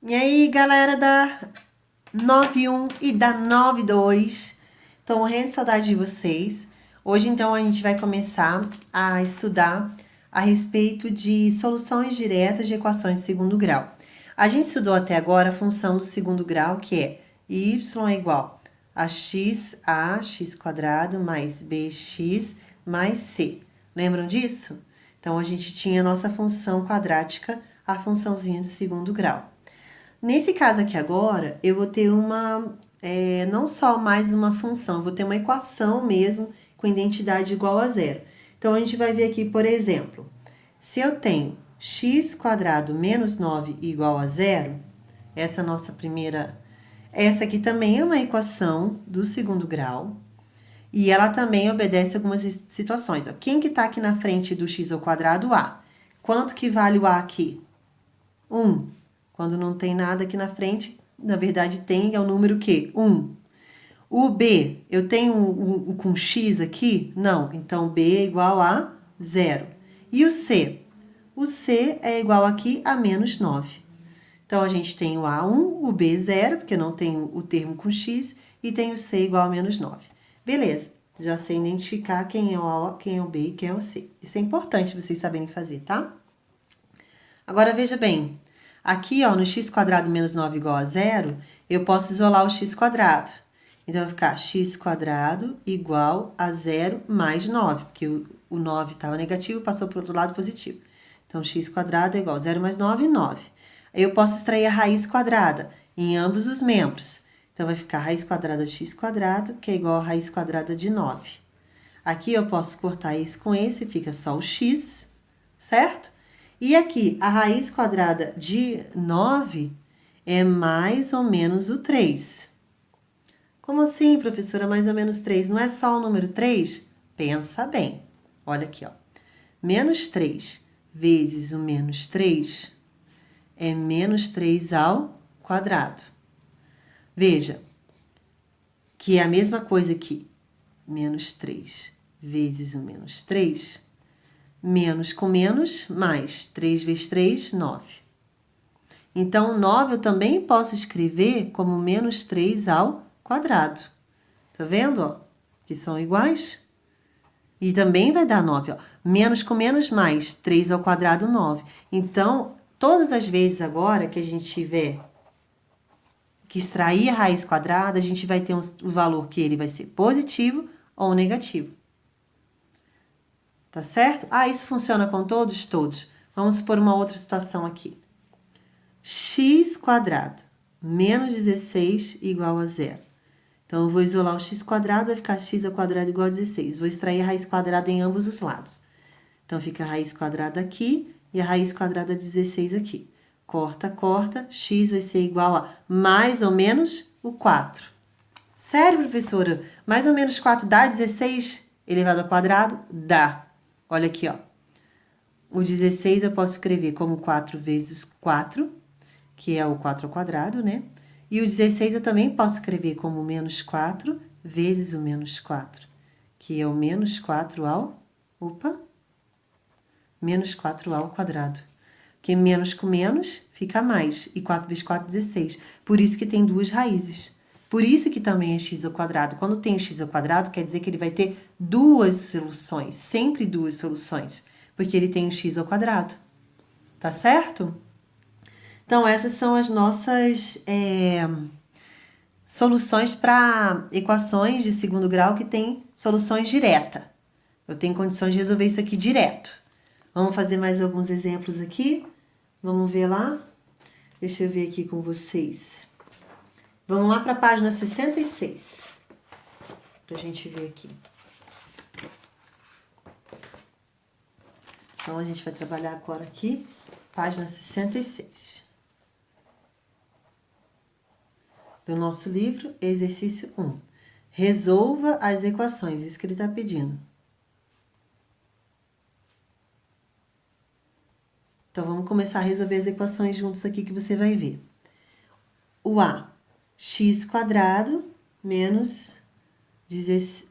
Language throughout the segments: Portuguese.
E aí, galera da 91 e da 92, tô morrendo de saudade de vocês. Hoje, então, a gente vai começar a estudar a respeito de soluções diretas de equações de segundo grau. A gente estudou até agora a função do segundo grau, que é y é igual a x quadrado mais bx mais c. Lembram disso? Então, a gente tinha a nossa função quadrática, a funçãozinha de segundo grau. Nesse caso aqui agora, eu vou ter não só mais uma função, eu vou ter uma equação mesmo com identidade igual a zero. Então, a gente vai ver aqui, por exemplo, se eu tenho x quadrado menos 9 igual a zero, essa nossa primeira... Essa aqui também é uma equação do segundo grau, e ela também obedece algumas situações. Ó. Quem que tá aqui na frente do x ao quadrado? A. Quanto que vale o a aqui? 1. Quando não tem nada aqui na frente, na verdade tem, é o número que? 1. O B, eu tenho com x aqui? Não, então B é igual a 0. E o C? O C é igual aqui a menos 9. Então, a gente tem o A1, o B 0, porque não tem o termo com x, e tem o C igual a menos 9. Beleza, já sei identificar quem é o A, quem é o B e quem é o C. Isso é importante vocês saberem fazer, tá? Agora, veja bem, aqui, ó, no x quadrado menos 9 igual a zero, eu posso isolar o x quadrado. Então, vai ficar x quadrado igual a zero mais 9, porque o 9 estava negativo, passou para o outro lado positivo. Então, x quadrado é igual a 0 mais 9, 9. Eu posso extrair a raiz quadrada em ambos os membros. Então, vai ficar raiz quadrada de x quadrado, que é igual a raiz quadrada de 9. Aqui eu posso cortar isso com esse, fica só o x, certo? E aqui, a raiz quadrada de 9 é mais ou menos o 3. Como assim, professora, mais ou menos 3? Não é só o número 3? Pensa bem. Olha aqui, ó. Menos 3 vezes o menos 3 é menos 3 ao quadrado. Veja, que é a mesma coisa aqui. Menos 3 vezes o menos 3, menos com menos, mais 3 vezes 3, 9. Então, 9 eu também posso escrever como menos 3 ao quadrado. Tá vendo, ó? Que são iguais? E também vai dar 9, ó. Menos com menos, mais 3 ao quadrado, 9. Então, todas as vezes agora que a gente tiver que extrair a raiz quadrada, a gente vai ter um valor que ele vai ser positivo ou negativo. Tá certo? Ah, isso funciona com todos? Todos. Vamos supor uma outra situação aqui. X quadrado menos 16 igual a zero. Então, eu vou isolar o x quadrado, vai ficar x ao quadrado igual a 16. Vou extrair a raiz quadrada em ambos os lados. Então, fica a raiz quadrada aqui e a raiz quadrada de 16 aqui. Corta, corta, x vai ser igual a mais ou menos o 4. Sério, professora? Mais ou menos 4 dá 16 elevado ao quadrado? Dá. Olha aqui, ó. O 16 eu posso escrever como 4 vezes 4, que é o 4 ao quadrado, né? E o 16 eu também posso escrever como menos 4 vezes o menos 4, que é o menos 4 ao... Opa! Menos 4 ao quadrado. Porque menos com menos fica mais. E 4 vezes 4, 16. Por isso que tem duas raízes. Por isso que também é x ao quadrado. Quando tem o x ao quadrado, quer dizer que ele vai ter duas soluções. Sempre duas soluções. Porque ele tem o x ao quadrado. Tá certo? Então, essas são as nossas soluções para equações de segundo grau que tem soluções diretas. Eu tenho condições de resolver isso aqui direto. Vamos fazer mais alguns exemplos aqui. Vamos ver lá. Deixa eu ver aqui com vocês. Vamos lá para a página 66. Para a gente ver aqui. Então, a gente vai trabalhar agora aqui, página 66. Do nosso livro, exercício 1. Resolva as equações. Isso que ele está pedindo. Então, vamos começar a resolver as equações juntos aqui que você vai ver. O A, x quadrado menos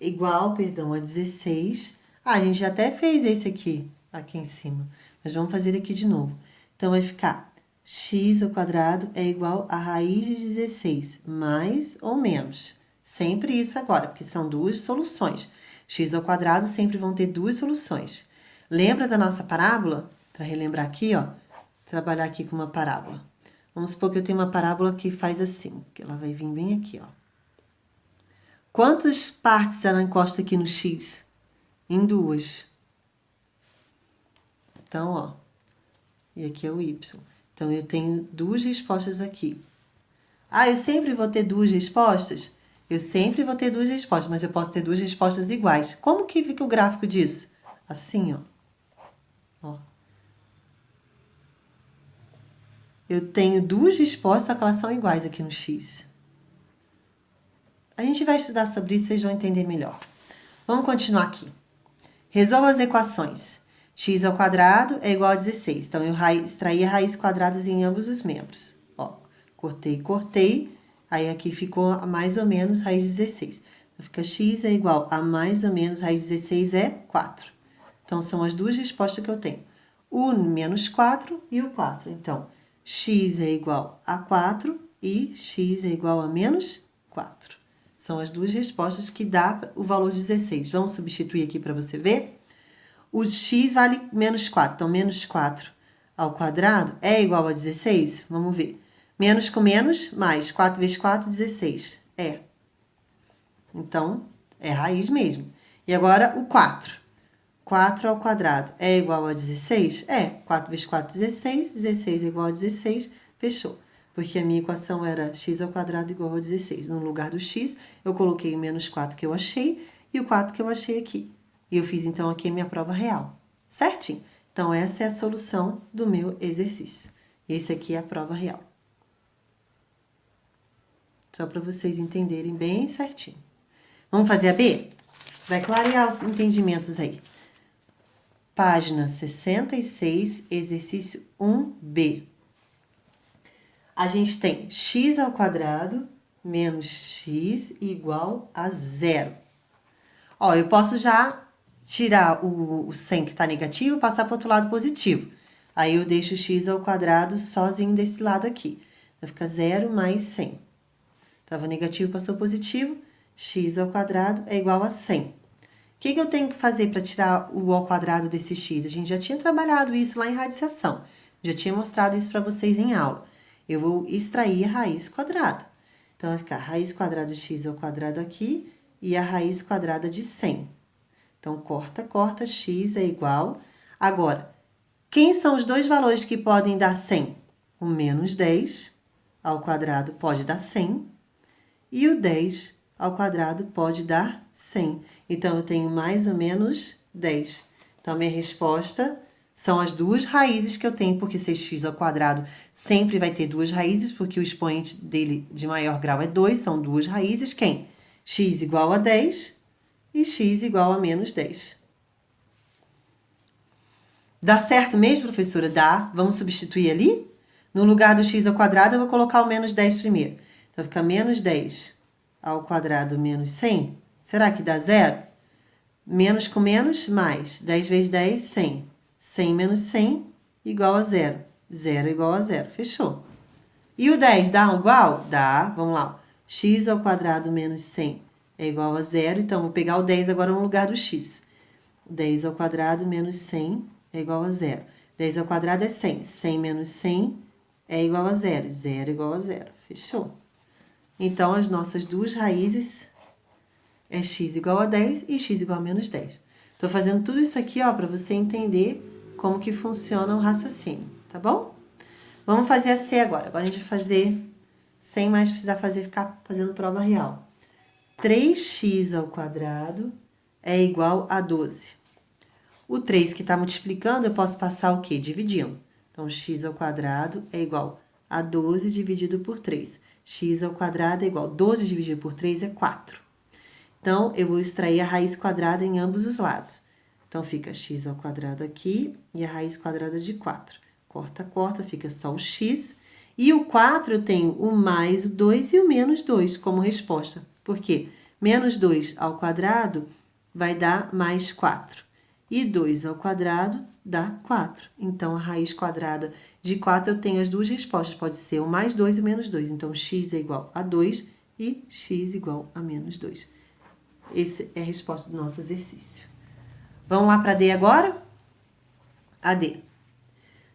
igual a 16. Ah, a gente já até fez esse aqui em cima. Mas vamos fazer aqui de novo. Então, vai ficar x ao quadrado é igual a raiz de 16, mais ou menos. Sempre isso agora, porque são duas soluções. X ao quadrado sempre vão ter duas soluções. Lembra da nossa parábola? Para relembrar aqui, ó, trabalhar aqui com uma parábola. Vamos supor que eu tenho uma parábola que faz assim, que ela vai vir bem aqui, ó. Quantas partes ela encosta aqui no x? Em duas. Então, ó, e aqui é o y. Então, eu tenho duas respostas aqui. Ah, eu sempre vou ter duas respostas? Eu sempre vou ter duas respostas, mas eu posso ter duas respostas iguais. Como que fica o gráfico disso? Assim, ó. Ó. Eu tenho duas respostas, só que elas são iguais aqui no x. A gente vai estudar sobre isso, vocês vão entender melhor. Vamos continuar aqui. Resolva as equações. X ao quadrado é igual a 16. Então, eu extraí a raiz quadradas em ambos os membros. Ó, cortei. Aí, aqui ficou mais ou menos raiz 16. Então, fica x é igual a mais ou menos raiz 16 é 4. Então, são as duas respostas que eu tenho. O menos 4 e o 4. Então, x é igual a 4 e x é igual a menos 4. São as duas respostas que dá o valor 16. Vamos substituir aqui para você ver? O x vale menos 4. Então, menos 4 ao quadrado é igual a 16? Vamos ver. Menos com menos, mais 4 vezes 4, 16. É. Então, é raiz mesmo. E agora, o 4. 4 ao quadrado é igual a 16? É. 4 vezes 4, 16. 16 é igual a 16. Fechou. Porque a minha equação era x ao quadrado igual a 16. No lugar do x, eu coloquei o menos 4 que eu achei e o 4 que eu achei aqui. E eu fiz, então, aqui a minha prova real. Certinho? Então, essa é a solução do meu exercício. Esse aqui é a prova real. Só para vocês entenderem bem certinho. Vamos fazer a B? Vai clarear os entendimentos aí. Página 66, exercício 1B. A gente tem x ao quadrado menos x igual a 0. Ó, eu posso já tirar o 100 que está negativo e passar para o outro lado positivo. Aí, eu deixo x ao quadrado sozinho desse lado aqui. Então, fica 0 mais 100. Estava negativo, passou positivo. X ao quadrado é igual a 100. O que eu tenho que fazer para tirar o ao quadrado desse x? A gente já tinha trabalhado isso lá em radiciação. Já tinha mostrado isso para vocês em aula. Eu vou extrair a raiz quadrada. Então, vai ficar raiz quadrada de x ao quadrado aqui e a raiz quadrada de 100. Então, corta, x é igual. Agora, quem são os dois valores que podem dar 100? O menos 10 ao quadrado pode dar 100 e o 10 ao quadrado pode dar 100. Então, eu tenho mais ou menos 10. Então, minha resposta são as duas raízes que eu tenho, porque 6x ao quadrado sempre vai ter duas raízes, porque o expoente dele de maior grau é 2, são duas raízes. Quem? X igual a 10 e x igual a menos 10. Dá certo mesmo, professora? Dá. Vamos substituir ali? No lugar do x ao quadrado, eu vou colocar o menos 10 primeiro. Então, fica menos 10 ao quadrado menos 100. Será que dá 0? Menos com menos, mais. 10 vezes 10, 100. 100 menos 100, igual a 0. 0 igual a 0. Fechou. E o 10 dá igual? Dá. Vamos lá. X ao quadrado menos 100 é igual a 0. Então, vou pegar o 10 agora no lugar do x. 10 ao quadrado menos 100 é igual a 0. 10 ao quadrado é 100. 100 menos 100 é igual a 0. 0 igual a 0. Fechou. Então, as nossas duas raízes é x igual a 10 e x igual a menos 10. Estou fazendo tudo isso aqui, ó, para você entender como que funciona o raciocínio, tá bom? Vamos fazer a C agora. Agora a gente vai fazer, sem mais precisar ficar fazendo prova real. 3x ao quadrado é igual a 12. O 3 que está multiplicando, eu posso passar o quê? Dividindo. Então, x ao quadrado é igual a 12 dividido por 3. X ao quadrado é igual a 12 dividido por 3 é 4. Então, eu vou extrair a raiz quadrada em ambos os lados. Então, fica x ao quadrado aqui e a raiz quadrada de 4. Corta, fica só o x. E o 4 eu tenho o mais o 2 e o menos 2 como resposta. Por quê? Menos 2 ao quadrado vai dar mais 4. e 2 ao quadrado dá 4. Então, a raiz quadrada de 4 eu tenho as duas respostas, pode ser o mais 2 e o menos 2. Então, x é igual a 2 e x igual a menos 2. Essa é a resposta do nosso exercício. Vamos lá para D agora? A D.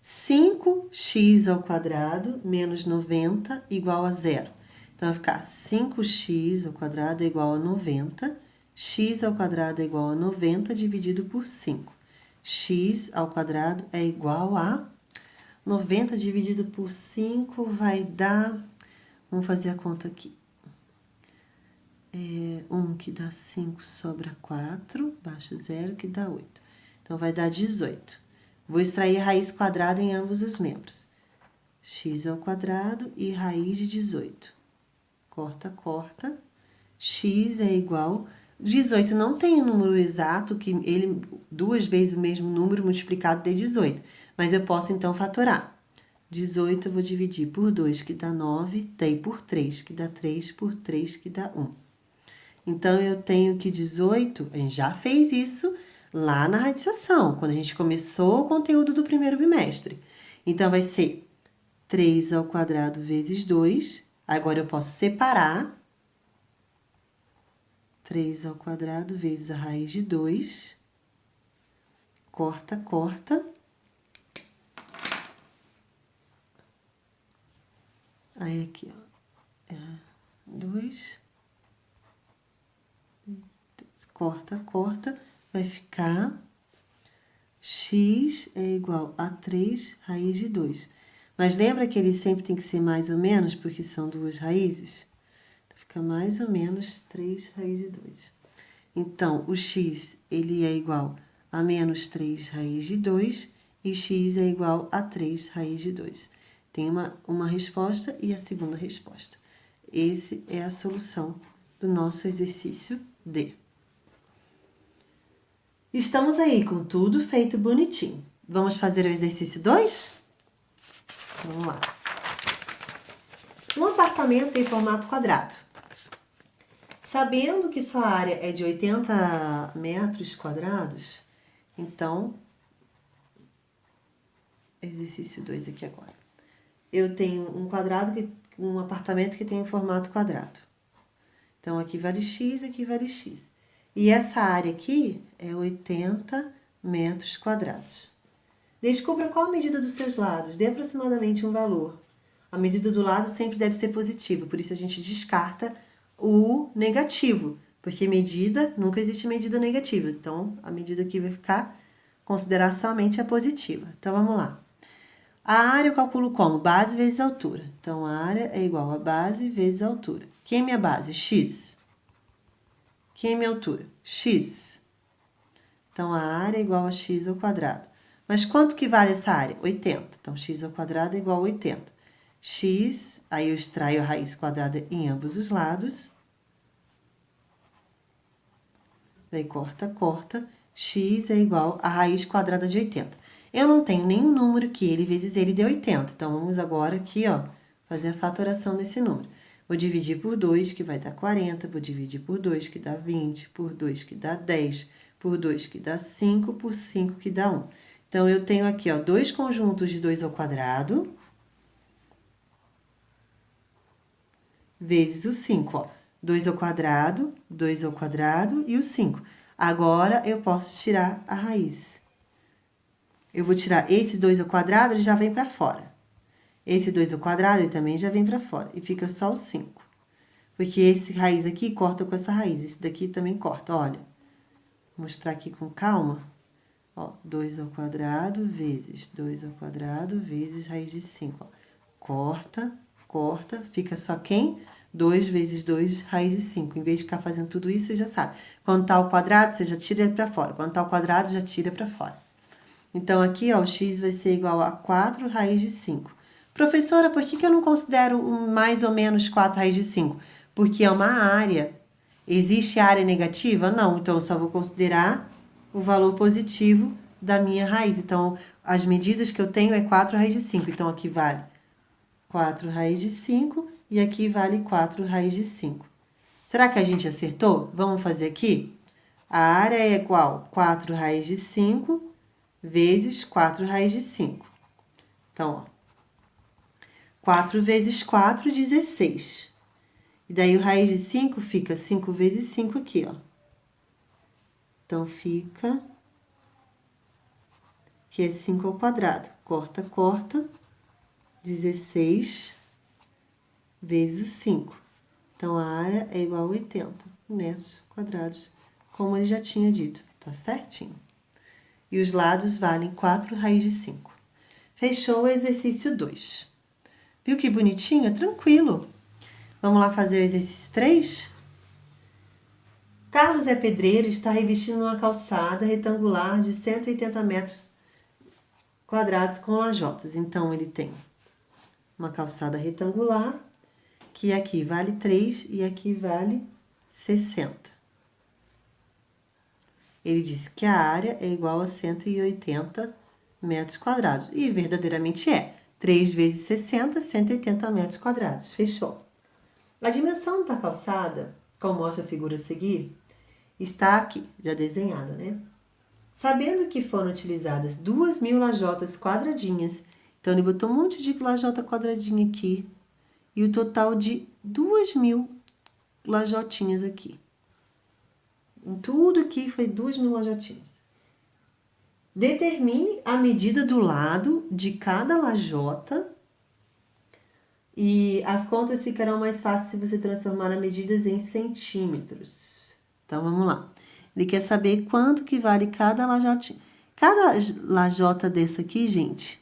5x ao quadrado menos 90 igual a 0. Então, vai ficar 5x ao quadrado é igual a 90. X ao quadrado é igual a 90 dividido por 5. X ao quadrado é igual a 90 dividido por 5 vai dar... Vamos fazer a conta aqui. 1 que dá 5 sobra 4, baixo 0 que dá 8. Então, vai dar 18. Vou extrair a raiz quadrada em ambos os membros. X ao quadrado e raiz de 18. Corta, corta. X é igual... 18 não tem um número exato, que ele duas vezes o mesmo número multiplicado dê 18. Mas eu posso, então, fatorar. 18 eu vou dividir por 2, que dá 9, daí por 3, que dá 3, por 3, que dá 1. Então, eu tenho que 18, a gente já fez isso lá na radiciação, quando a gente começou o conteúdo do primeiro bimestre. Então, vai ser 3 ao quadrado vezes 2. Agora, eu posso separar. 3 ao quadrado vezes a raiz de 2. Corta, corta. Aí, aqui, ó. 2. Corta, corta. Vai ficar x é igual a 3 raiz de 2. Mas lembra que ele sempre tem que ser mais ou menos, porque são duas raízes? Então, fica mais ou menos 3 raiz de 2. Então, o x, ele é igual a menos 3 raiz de 2 e x é igual a 3 raiz de 2. Tem uma resposta e a segunda resposta. Essa é a solução do nosso exercício D. Estamos aí com tudo feito bonitinho. Vamos fazer o exercício 2? Vamos lá. Um apartamento em formato quadrado. Sabendo que sua área é de 80 metros quadrados, então, exercício 2 aqui agora. Eu tenho um apartamento que tem um formato quadrado. Então, aqui vale x, aqui vale x. E essa área aqui é 80 metros quadrados. Descubra qual a medida dos seus lados, dê aproximadamente um valor. A medida do lado sempre deve ser positiva, por isso a gente descarta o negativo, porque nunca existe medida negativa. Então, a medida aqui vai ficar, considerar somente a positiva. Então, vamos lá. A área eu calculo como? Base vezes altura. Então, a área é igual a base vezes a altura. Quem é minha base? X. Quem é minha altura? X. Então, a área é igual a x ao quadrado. Mas quanto que vale essa área? 80. Então, x ao quadrado é igual a 80. X, aí eu extraio a raiz quadrada em ambos os lados. Daí, corta, corta. X é igual a raiz quadrada de 80. Eu não tenho nenhum número que ele vezes ele dê 80. Então, vamos agora aqui, ó, fazer a fatoração desse número. Vou dividir por 2, que vai dar 40. Vou dividir por 2, que dá 20. Por 2, que dá 10. Por 2, que dá 5. Por 5, que dá 1. Então, eu tenho aqui, ó, dois conjuntos de 2 ao quadrado. Vezes o 5, ó. 2 ao quadrado e o 5. Agora, eu posso tirar a raiz. Eu vou tirar esse 2 ao quadrado, ele já vem para fora. Esse 2 ao quadrado, ele também já vem para fora. E fica só o 5. Porque esse raiz aqui corta com essa raiz. Esse daqui também corta, olha. Vou mostrar aqui com calma. Ó, 2 ao quadrado vezes 2 ao quadrado vezes raiz de 5. Ó. Corta, corta, fica só quem? 2 vezes 2, raiz de 5. Em vez de ficar fazendo tudo isso, você já sabe. Quando tá ao quadrado, você já tira ele para fora. Quando tá ao quadrado, já tira para fora. Então, aqui, ó, o x vai ser igual a 4 raiz de 5. Professora, por que eu não considero mais ou menos 4 raiz de 5? Porque é uma área. Existe área negativa? Não, então eu só vou considerar o valor positivo da minha raiz. Então, as medidas que eu tenho é 4 raiz de 5. Então, aqui vale 4 raiz de 5 e aqui vale 4 raiz de 5. Será que a gente acertou? Vamos fazer aqui? A área é igual a 4 raiz de 5 vezes 4 raiz de 5. Então, ó. 4 vezes 4, 16. E daí, o raiz de 5 fica 5 vezes 5 aqui, ó. Então, fica... que é 5 ao quadrado. Corta, corta. 16 vezes 5. Então, a área é igual a 80 metros quadrados, como ele já tinha dito. Tá certinho. E os lados valem 4 raiz de 5. Fechou o exercício 2. Viu que bonitinho? É tranquilo. Vamos lá fazer o exercício 3? Carlos é pedreiro e está revestindo uma calçada retangular de 180 metros quadrados com lajotas. Então, ele tem uma calçada retangular, que aqui vale 3 e aqui vale 60. Ele disse que a área é igual a 180 metros quadrados. E verdadeiramente é. 3 vezes 60, 180 metros quadrados. Fechou. A dimensão da calçada, como mostra a figura a seguir, está aqui, já desenhada, né? Sabendo que foram utilizadas 2.000 lajotas quadradinhas, então ele botou um monte de lajota quadradinha aqui, e o total de 2.000 lajotinhas aqui. Em tudo aqui foi 2.000 lajotinhas. Determine a medida do lado de cada lajota e as contas ficarão mais fáceis se você transformar as medidas em centímetros. Então, vamos lá. Ele quer saber quanto que vale cada lajotinha. Cada lajota dessa aqui, gente,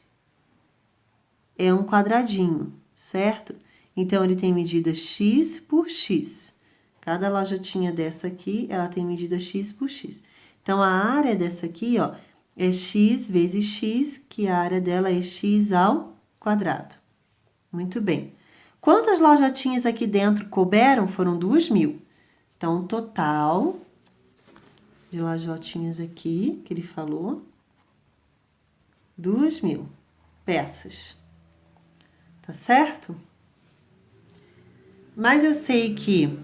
é um quadradinho, certo? Então, ele tem medida x por x. Cada lajotinha dessa aqui, ela tem medida x por x. Então, a área dessa aqui, ó, é x vezes x, que a área dela é x ao quadrado. Muito bem. Quantas lajotinhas aqui dentro couberam? Foram 2.000. Então, o total de lajotinhas aqui, que ele falou, 2.000 peças. Tá certo? Mas eu sei que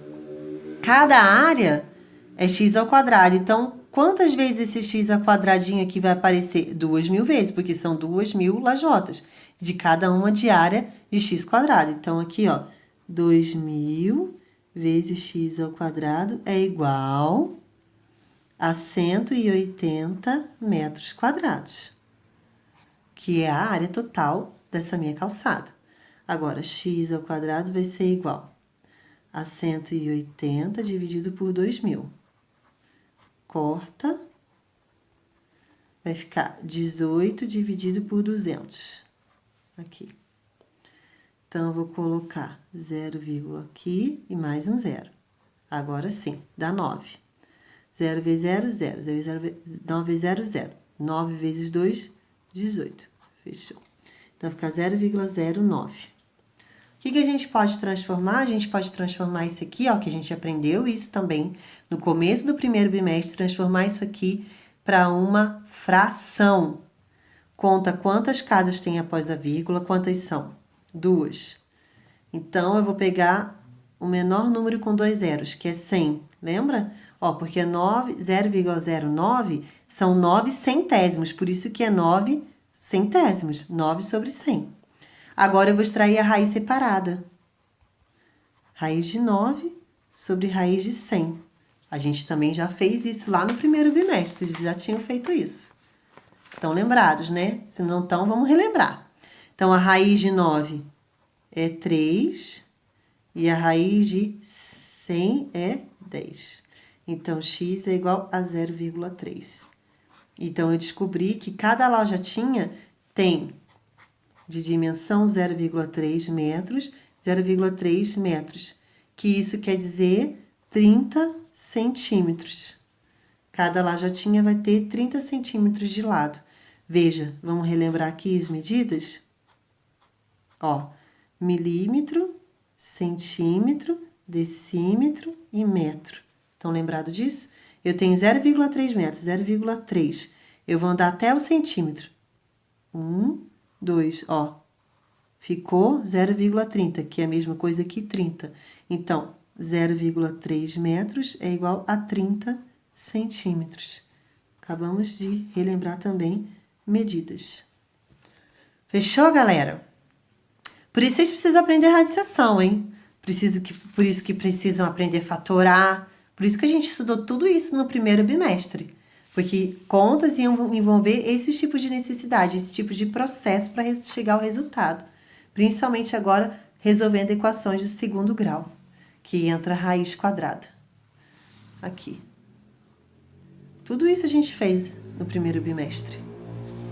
cada área é x ao quadrado. Então, quantas vezes esse x ao quadradinho aqui vai aparecer? 2.000 vezes, porque são 2.000 lajotas, de cada uma de área de x quadrado. Então, aqui, ó, 2.000 vezes x ao quadrado é igual a 180 metros quadrados, que é a área total dessa minha calçada. Agora, x ao quadrado vai ser igual a 180 dividido por 2.000. Corta. Vai ficar 18 dividido por 200. Aqui. Então, eu vou colocar 0, aqui e mais um 0. Agora sim, dá 9. 0 vezes 0, 0. 9 vezes 0, 0. 9 vezes 2, 18. Fechou. Então, fica 0,09. O que a gente pode transformar? A gente pode transformar isso aqui, ó, que a gente aprendeu isso também no começo do primeiro bimestre, transformar isso aqui para uma fração. Conta quantas casas tem após a vírgula, quantas são? 2. Então, eu vou pegar o menor número com 2 zeros, que é 100. Lembra? Ó, porque 0,09 são 9 centésimos, por isso que é 9 centésimos, 9 sobre 100. Agora, eu vou extrair a raiz separada. Raiz de 9 sobre raiz de 100. A gente também já fez isso lá no primeiro bimestre, já tinham feito isso. Estão lembrados, né? Se não estão, vamos relembrar. Então, a raiz de 9 é 3 e a raiz de 100 é 10. Então, x é igual a 0,3. Então, eu descobri que cada lajotinha tem de dimensão 0,3 metros, 0,3 metros, que isso quer dizer 30 centímetros. Cada lajotinha vai ter 30 centímetros de lado. Veja, vamos relembrar aqui as medidas? Ó, milímetro, centímetro, decímetro e metro. Estão lembrados disso? Eu tenho 0,3 metros, 0,3. Eu vou andar até o centímetro. 1, 2, ó. Ficou 0,30, que é a mesma coisa que 30. Então, 0,3 metros é igual a 30 centímetros. Acabamos de relembrar também medidas. Fechou, galera? Por isso vocês precisam aprender radiciação, hein? Por isso que precisam aprender a fatorar. Por isso que a gente estudou tudo isso no primeiro bimestre. Porque contas iam envolver esses tipos de necessidade, esse tipo de processo para chegar ao resultado. Principalmente agora, resolvendo equações do segundo grau, que entra a raiz quadrada. Aqui. Tudo isso a gente fez no primeiro bimestre.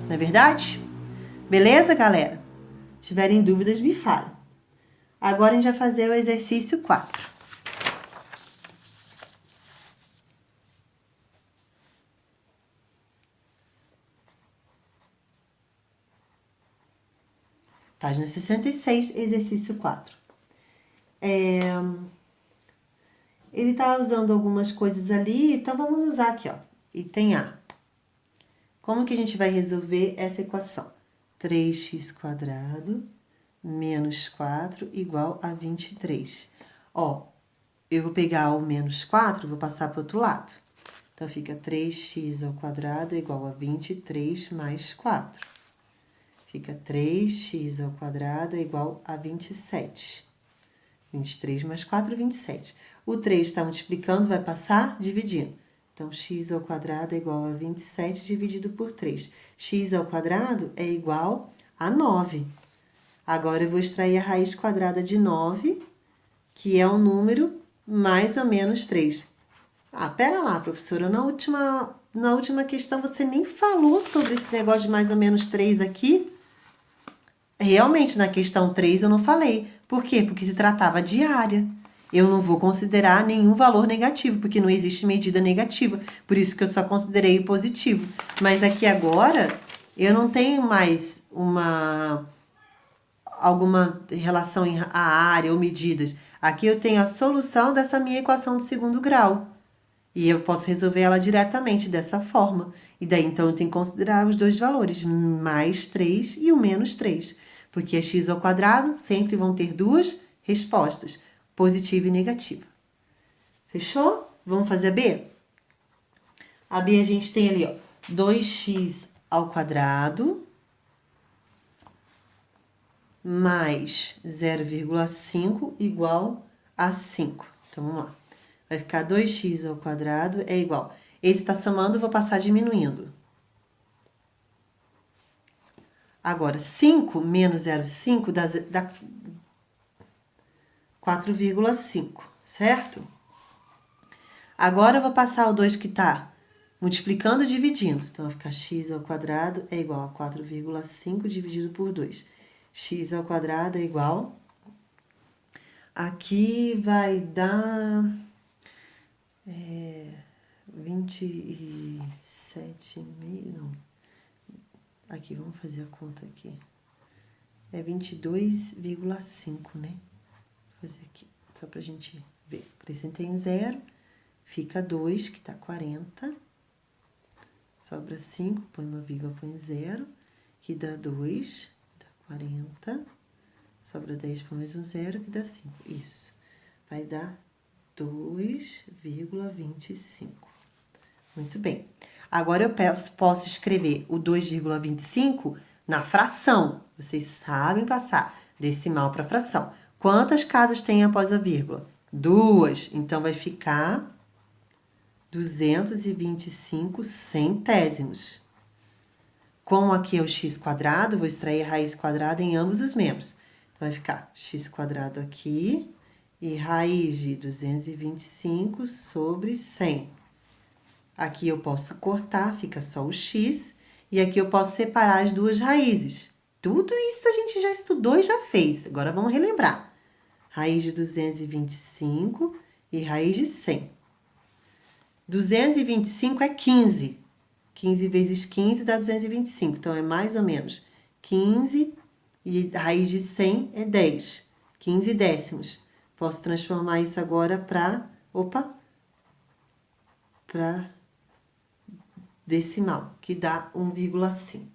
Não é verdade? Beleza, galera? Se tiverem dúvidas, me falem. Agora a gente vai fazer o exercício 4. Página 66, exercício 4. Ele está usando algumas coisas ali, então vamos usar aqui, ó. Item A. Como que a gente vai resolver essa equação? 3x² menos 4 igual a 23. Ó, eu vou pegar o menos 4, vou passar para o outro lado. Então, fica 3x² igual a 23 mais 4. Fica 3x² igual a 27. 23 mais 4, 27. O 3 está multiplicando, vai passar dividindo. Então, x² é igual a 27 dividido por 3. X² é igual a 9. Agora, eu vou extrair a raiz quadrada de 9, que é um número mais ou menos 3. Ah, pera lá, professora, na última questão você nem falou sobre esse negócio de mais ou menos 3 aqui. Realmente, na questão 3 eu não falei. Por quê? Porque se tratava de área. Eu não vou considerar nenhum valor negativo, porque não existe medida negativa. Por isso que eu só considerei o positivo. Mas aqui agora, eu não tenho mais alguma relação à área ou medidas. Aqui eu tenho a solução dessa minha equação do segundo grau. E eu posso resolver ela diretamente dessa forma. E daí, então, eu tenho que considerar os dois valores, mais 3 e o menos 3. Porque x² sempre vão ter duas respostas, positiva e negativa. Fechou? Vamos fazer a B? A B a gente tem ali, ó, 2x² mais 0,5 igual a 5. Então, vamos lá. Vai ficar 2x² é igual. Esse está somando, eu vou passar diminuindo. Agora, 5 menos 0,5 dá 4,5, certo? Agora, eu vou passar o 2 que está multiplicando e dividindo. Então, vai ficar x² é igual a 4,5 dividido por 2. X² é igual... Aqui vai dar... 27,5, não. Aqui, vamos fazer a conta aqui. É 22,5, né? Vou fazer aqui, só pra gente ver. Acrescentei um zero, fica 2, que tá 40. Sobra 5, põe uma vírgula, põe 0, que dá 2, dá 40. Sobra 10, põe mais um 0, que dá 5. Isso. Vai dar 2,25. Muito bem. Agora, eu posso escrever o 2,25 na fração. Vocês sabem passar decimal para fração. Quantas casas tem após a vírgula? 2. Então, vai ficar 225 centésimos. Como aqui é o x², vou extrair a raiz quadrada em ambos os membros. Então, vai ficar x² aqui e raiz de 225 sobre 100. Aqui eu posso cortar, fica só o x. E aqui eu posso separar as duas raízes. Tudo isso a gente já estudou e já fez. Agora, vamos relembrar. Raiz de 225 e raiz de 100. 225 é 15. 15 vezes 15 dá 225. Então, é mais ou menos 15 e raiz de 100 é 10. 15 décimos. Posso transformar isso agora para decimal, que dá 1,5.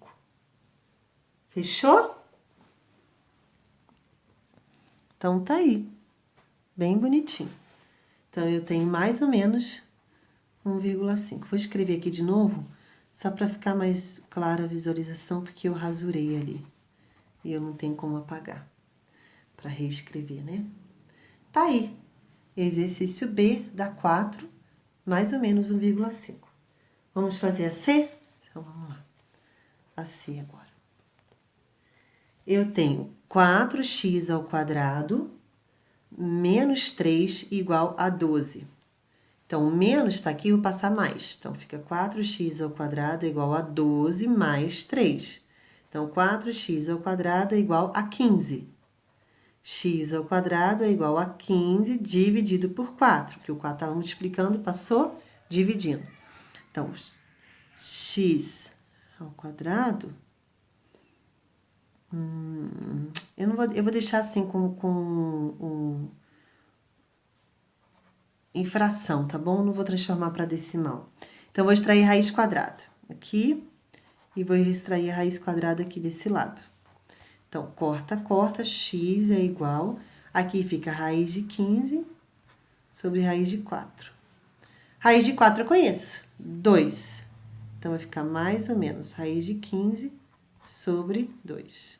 Fechou? Então, tá aí. Bem bonitinho. Então, eu tenho mais ou menos 1,5. Vou escrever aqui de novo, só para ficar mais clara a visualização, porque eu rasurei ali. E eu não tenho como apagar, para reescrever, né? Tá aí. Exercício B dá 4, mais ou menos 1,5. Vamos fazer a C? Então, vamos lá. A C agora. Eu tenho 4x ao quadrado menos 3 igual a 12. Então, o menos está aqui, eu vou passar mais. Então, fica 4x ao quadrado igual a 12 mais 3. Então, 4x ao quadrado é igual a 15. X ao quadrado é igual a 15 dividido por 4, que o 4 estava multiplicando, passou dividindo. Então, x ao quadrado... eu vou deixar assim em fração, tá bom? Não vou transformar para decimal. Então, vou extrair raiz quadrada aqui e vou extrair a raiz quadrada aqui desse lado. Então, corta, corta, x é igual... Aqui fica raiz de 15 sobre raiz de 4. Raiz de 4 eu conheço, 2. Então, vai ficar mais ou menos raiz de 15 sobre 2.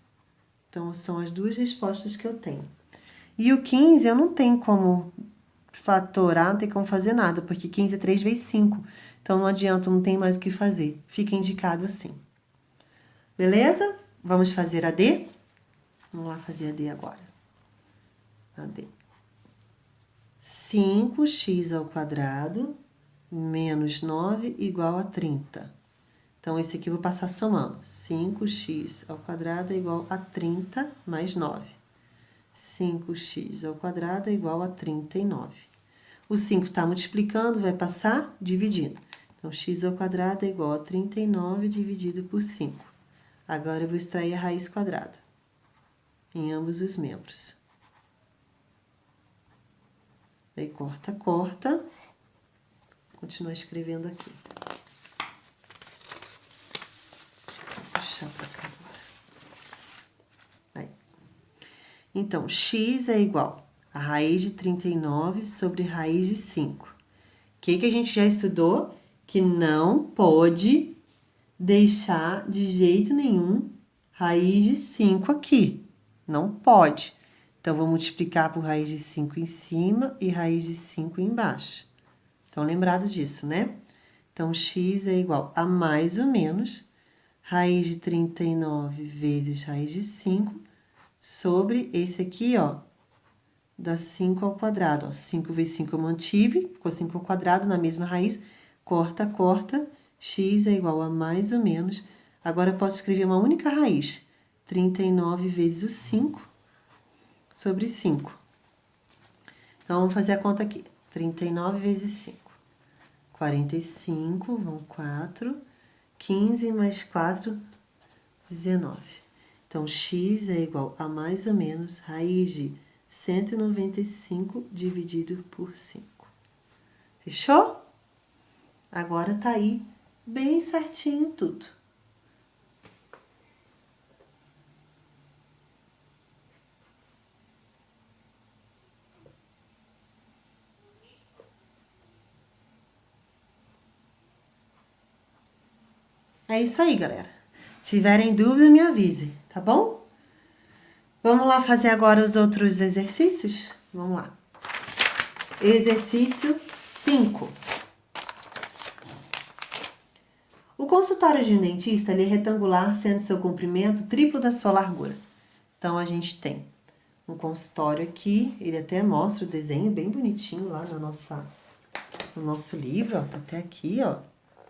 Então, são as duas respostas que eu tenho. E o 15 eu não tenho como fatorar, não tem como fazer nada, porque 15 é 3 vezes 5. Então, não adianta, não tem mais o que fazer. Fica indicado assim. Beleza? Vamos fazer a D? Vamos lá fazer a D agora. A D. 5x ao quadrado menos 9 igual a 30. Então, esse aqui eu vou passar somando. 5x ao quadrado é igual a 30 mais 9. 5x ao quadrado é igual a 39. O 5 está multiplicando, vai passar dividindo. Então, x ao quadrado é igual a 39 dividido por 5. Agora, eu vou extrair a raiz quadrada em ambos os membros. Daí, corta, corta. Continua escrevendo aqui. Vou puxar para cá agora. Aí. Então, x é igual a raiz de 39 sobre raiz de 5. O que a gente já estudou? Que não pode deixar de jeito nenhum raiz de 5 aqui. Não pode. Então, vou multiplicar por raiz de 5 em cima e raiz de 5 embaixo. Então, lembrado disso, né? Então, x é igual a mais ou menos raiz de 39 vezes raiz de 5 sobre esse aqui, ó, dá 5 ao quadrado. Ó, 5 vezes 5 eu mantive, ficou 5 ao quadrado na mesma raiz. Corta, corta, x é igual a mais ou menos. Agora, eu posso escrever uma única raiz. 39 vezes o 5 sobre 5. Então, vamos fazer a conta aqui. 39 vezes 5. 45, vão 4. 15 mais 4, 19. Então, x é igual a mais ou menos raiz de 195 dividido por 5. Fechou? Agora tá aí bem certinho tudo. É isso aí, galera. Se tiverem dúvida, me avise, tá bom? Vamos lá fazer agora os outros exercícios? Vamos lá. Exercício 5. O consultório de um dentista ele é retangular, sendo seu comprimento triplo da sua largura. Então, a gente tem um consultório aqui, ele até mostra o desenho bem bonitinho lá no nosso livro, ó, tá até aqui, ó,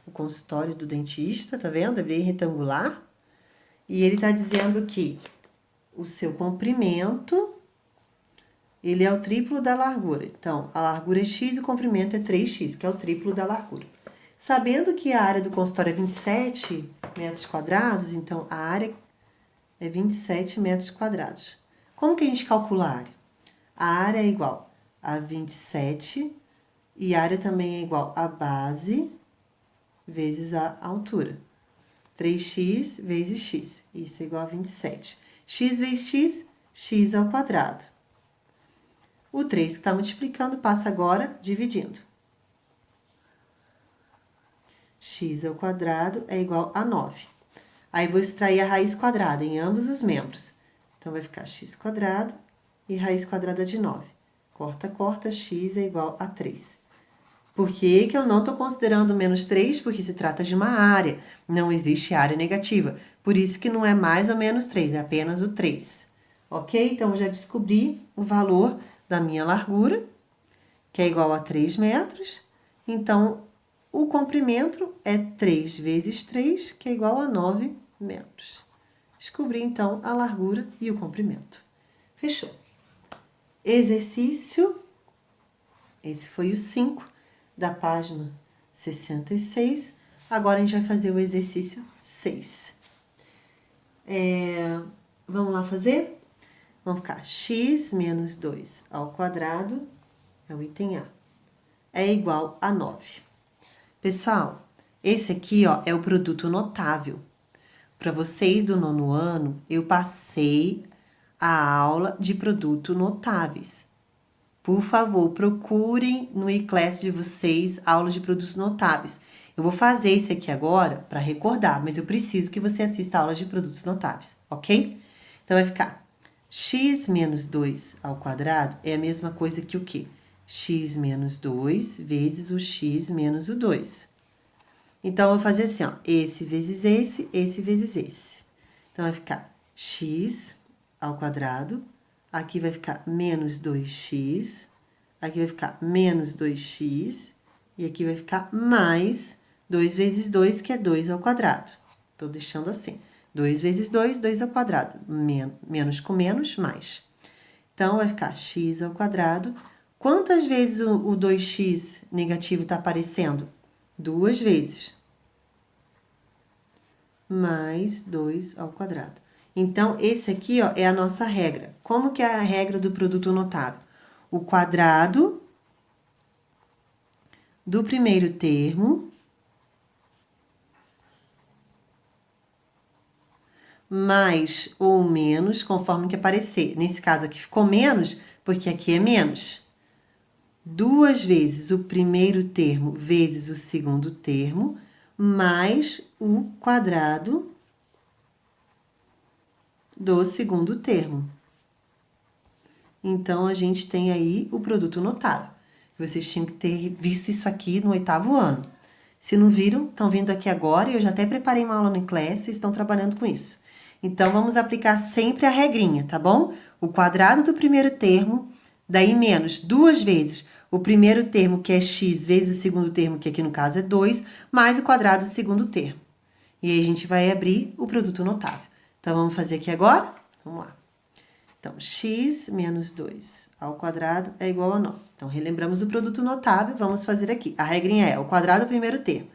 o consultório do dentista, tá vendo? É bem retangular. E ele tá dizendo que o seu comprimento, ele é o triplo da largura. Então, a largura é x e o comprimento é 3x, que é o triplo da largura. Sabendo que a área do consultório é 27 metros quadrados, então a área é 27 metros quadrados. Como que a gente calcula a área? A área é igual a 27 e a área também é igual a base vezes a altura. 3x vezes x, isso é igual a 27. X vezes x, x ao quadrado. O 3 que está multiplicando passa agora dividindo. x ao quadrado é igual a 9. Aí, vou extrair a raiz quadrada em ambos os membros. Então, vai ficar x quadrado e raiz quadrada de 9. Corta, corta, x é igual a 3. Por que que eu não estou considerando menos 3? Porque se trata de uma área, não existe área negativa. Por isso que não é mais ou menos 3, é apenas o 3. Ok? Então, eu já descobri o valor da minha largura, que é igual a 3 metros. Então, o comprimento é 3 vezes 3, que é igual a 9 metros. Descobri, então, a largura e o comprimento. Fechou. Exercício, esse foi o 5 da página 66. Agora, a gente vai fazer o exercício 6. Vamos lá fazer? Vamos ficar x menos 2 ao quadrado, é o item A, é igual a 9. Pessoal, esse aqui, ó, é o produto notável. Para vocês do 9º ano, eu passei a aula de produto notáveis. Por favor, procurem no e-class de vocês aula de produtos notáveis. Eu vou fazer esse aqui agora para recordar, mas eu preciso que você assista a aula de produtos notáveis, ok? Então, vai ficar x menos 2 ao quadrado é a mesma coisa que o quê? X menos 2 vezes o x menos o 2. Então, eu vou fazer assim, ó, esse vezes esse vezes esse. Então, vai ficar x ao quadrado, aqui vai ficar menos 2x, aqui vai ficar menos 2x, e aqui vai ficar mais 2 vezes 2, que é 2 ao quadrado. Tô deixando assim, 2 vezes 2, 2 ao quadrado, menos com menos, mais. Então, vai ficar x ao quadrado. Quantas vezes o 2x negativo tá aparecendo? 2 vezes. Mais 2 ao quadrado. Então, esse aqui, ó, é a nossa regra. Como que é a regra do produto notável? O quadrado do primeiro termo mais ou menos, conforme que aparecer. Nesse caso aqui ficou menos, porque aqui é menos. 2 vezes o primeiro termo vezes o segundo termo, mais o quadrado do segundo termo. Então, a gente tem aí o produto notável. Vocês tinham que ter visto isso aqui no 8º ano. Se não viram, estão vindo aqui agora e eu já até preparei uma aula no e-class e estão trabalhando com isso. Então, vamos aplicar sempre a regrinha, tá bom? O quadrado do primeiro termo, daí menos 2 vezes o primeiro termo, que é x, vezes o segundo termo, que aqui no caso é 2, mais o quadrado do segundo termo. E aí, a gente vai abrir o produto notável. Então, vamos fazer aqui agora? Vamos lá. Então, x menos 2 ao quadrado é igual a 9. Então, relembramos o produto notável, vamos fazer aqui. A regrinha é o quadrado do primeiro termo.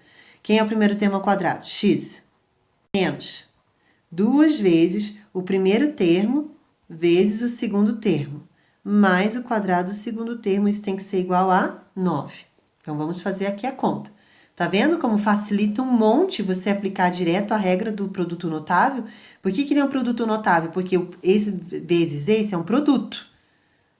Quem é o primeiro termo ao quadrado? X menos 2 vezes o primeiro termo vezes o segundo termo, mais o quadrado do segundo termo, isso tem que ser igual a 9. Então, vamos fazer aqui a conta. Tá vendo como facilita um monte você aplicar direto a regra do produto notável? Por que ele é um produto notável? Porque esse vezes esse é um produto.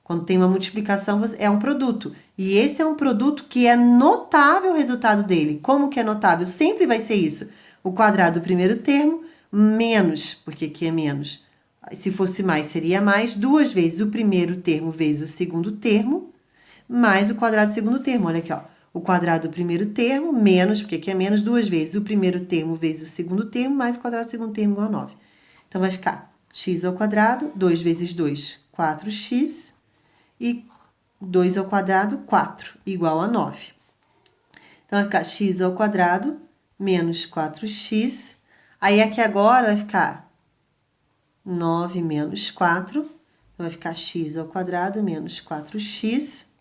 Quando tem uma multiplicação, é um produto. E esse é um produto que é notável o resultado dele. Como que é notável? Sempre vai ser isso. O quadrado do primeiro termo, menos, porque aqui é menos. Se fosse mais, seria mais. 2 vezes o primeiro termo vezes o segundo termo, mais o quadrado do segundo termo. Olha aqui, ó. O quadrado do primeiro termo, menos, porque aqui é menos, 2 vezes o primeiro termo vezes o segundo termo, mais o quadrado do segundo termo igual a 9. Então, vai ficar x ao quadrado, 2 vezes 2, 4x, e 2 ao quadrado, 4, igual a 9. Então, vai ficar x ao quadrado menos 4x. Aí, aqui agora vai ficar 9 menos 4. Então, vai ficar x ao quadrado menos 4x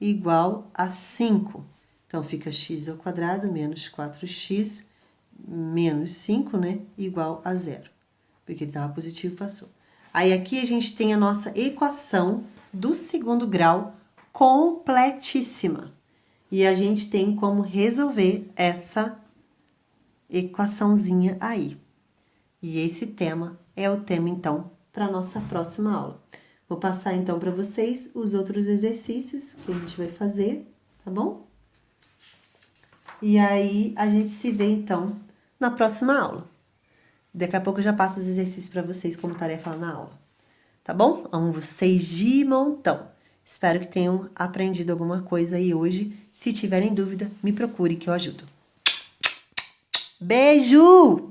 igual a 5. Então, fica x ao quadrado menos 4x menos 5, né? Igual a 0. Porque ele estava positivo, passou. Aí, aqui a gente tem a nossa equação do segundo grau completíssima. E a gente tem como resolver essa equaçãozinha aí. E esse tema é o tema, então, para a nossa próxima aula. Vou passar, então, para vocês os outros exercícios que a gente vai fazer, tá bom? E aí a gente se vê então na próxima aula. Daqui a pouco eu já passo os exercícios para vocês como tarefa lá na aula. Tá bom? Amo vocês de montão. Espero que tenham aprendido alguma coisa aí hoje. Se tiverem dúvida, me procure que eu ajudo. Beijo!